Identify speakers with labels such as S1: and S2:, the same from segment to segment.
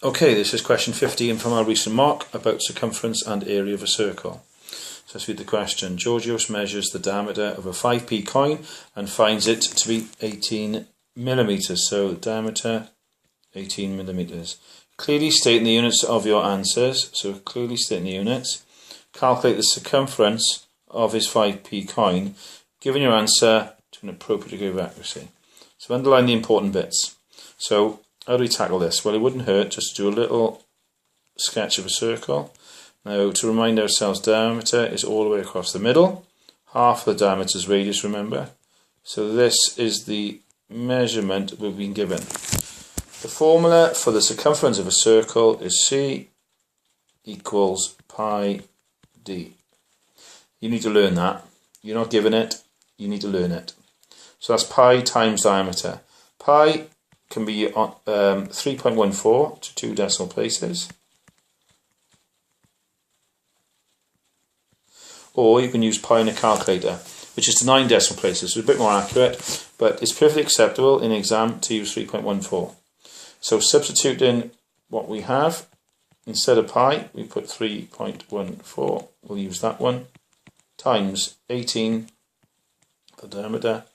S1: Okay, this is question 15 from our recent mock about circumference and area of a circle. So let's read the question. Georgios measures the diameter of a 5p coin and finds it to be 18 millimeters. So diameter 18 millimeters. Clearly state in the units of your answers. So clearly state in the units. Calculate the circumference of his 5p coin, given your answer to an appropriate degree of accuracy. So underline the important bits. So how do we tackle this? Well, it wouldn't hurt just to do a little sketch of a circle. Now, to remind ourselves, diameter is all the way across the middle. Half of the diameter is radius, remember? So this is the measurement we've been given. The formula for the circumference of a circle is C equals pi d. You need to learn that. You're not given it, you need to learn it. So that's pi times diameter. Pi can be 3.14 to 2 decimal places. Or you can use pi in a calculator, which is to 9 decimal places, so it's a bit more accurate, but it's perfectly acceptable in exam to use 3.14. So substitute in what we have. Instead of pi, we put 3.14, we'll use that one, times 18 for diameter.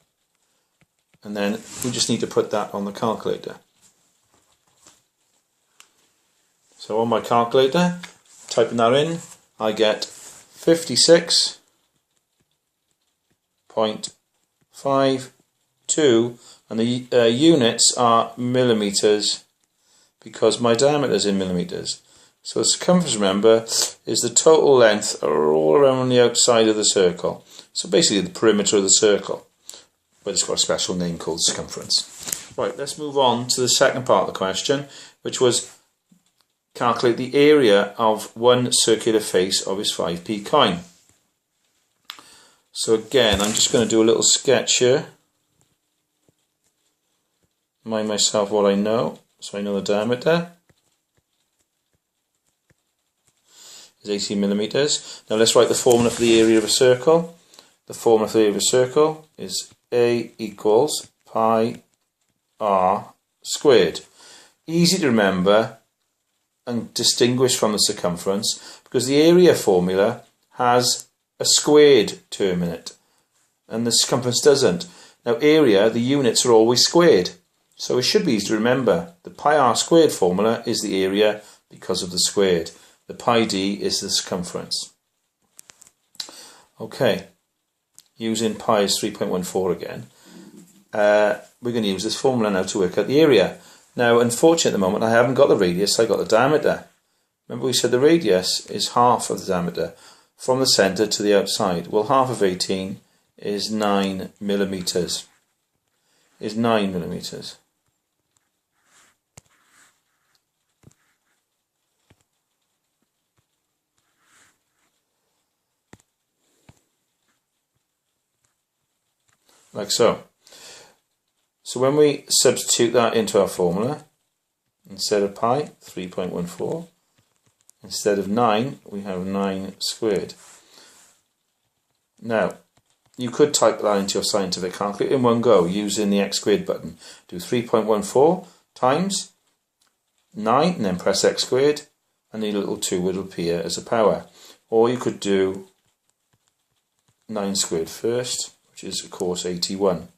S1: And then we just need to put that on the calculator. So on my calculator, typing that in, I get 56.52, and the units are millimeters because my diameter is in millimeters. So the circumference, remember, is the total length all around the outside of the circle. So basically the perimeter of the circle. But it's got a special name called circumference. Right, let's move on to the second part of the question, which was calculate the area of one circular face of his 5p coin. So again, I'm just going to do a little sketch here. Remind myself what I know. So I know the diameter is 18 millimeters. Now let's write the formula for the area of a circle. The formula for the area of a circle is A equals pi r squared. Easy to remember and distinguish from the circumference because the area formula has a squared term in it and the circumference doesn't. Now area, the units are always squared, so it should be easy to remember. The pi r squared formula is the area because of the squared. The pi d is the circumference. Okay. Using pi is 3.14 again, we're going to use this formula now to work out the area. Now, unfortunately at the moment I haven't got the radius, I got the diameter. Remember we said the radius is half of the diameter from the centre to the outside. Well, half of 18 is 9 millimeters. Is 9 millimeters. Like so. So when we substitute that into our formula, instead of pi, 3.14, instead of 9, we have 9 squared. Now, you could type that into your scientific calculator in one go using the x squared button. Do 3.14 times 9 and then press x squared, and the little 2 would appear as a power. Or you could do 9 squared first, which is of course 81,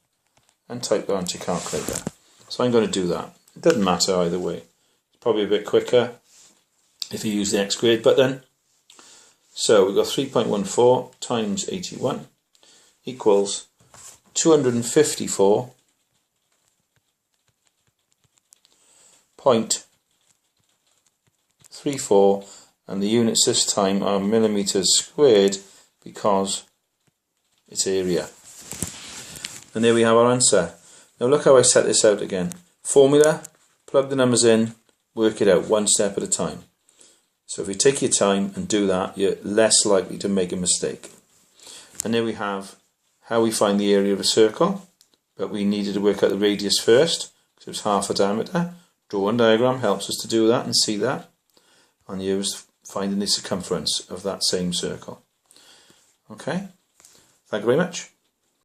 S1: and type that onto your calculator. So I'm going to do that. It doesn't matter either way. It's probably a bit quicker if you use the x squared button. So we've got 3.14 times 81 equals 254.34, and the units this time are millimeters squared because it's area. And there we have our answer. Now look how I set this out again. Formula, plug the numbers in, work it out one step at a time. So if you take your time and do that, you're less likely to make a mistake. And there we have how we find the area of a circle, but we needed to work out the radius first, because it was half a diameter. Drawing diagram helps us to do that and see that. And here's finding the circumference of that same circle. Okay, thank you very much.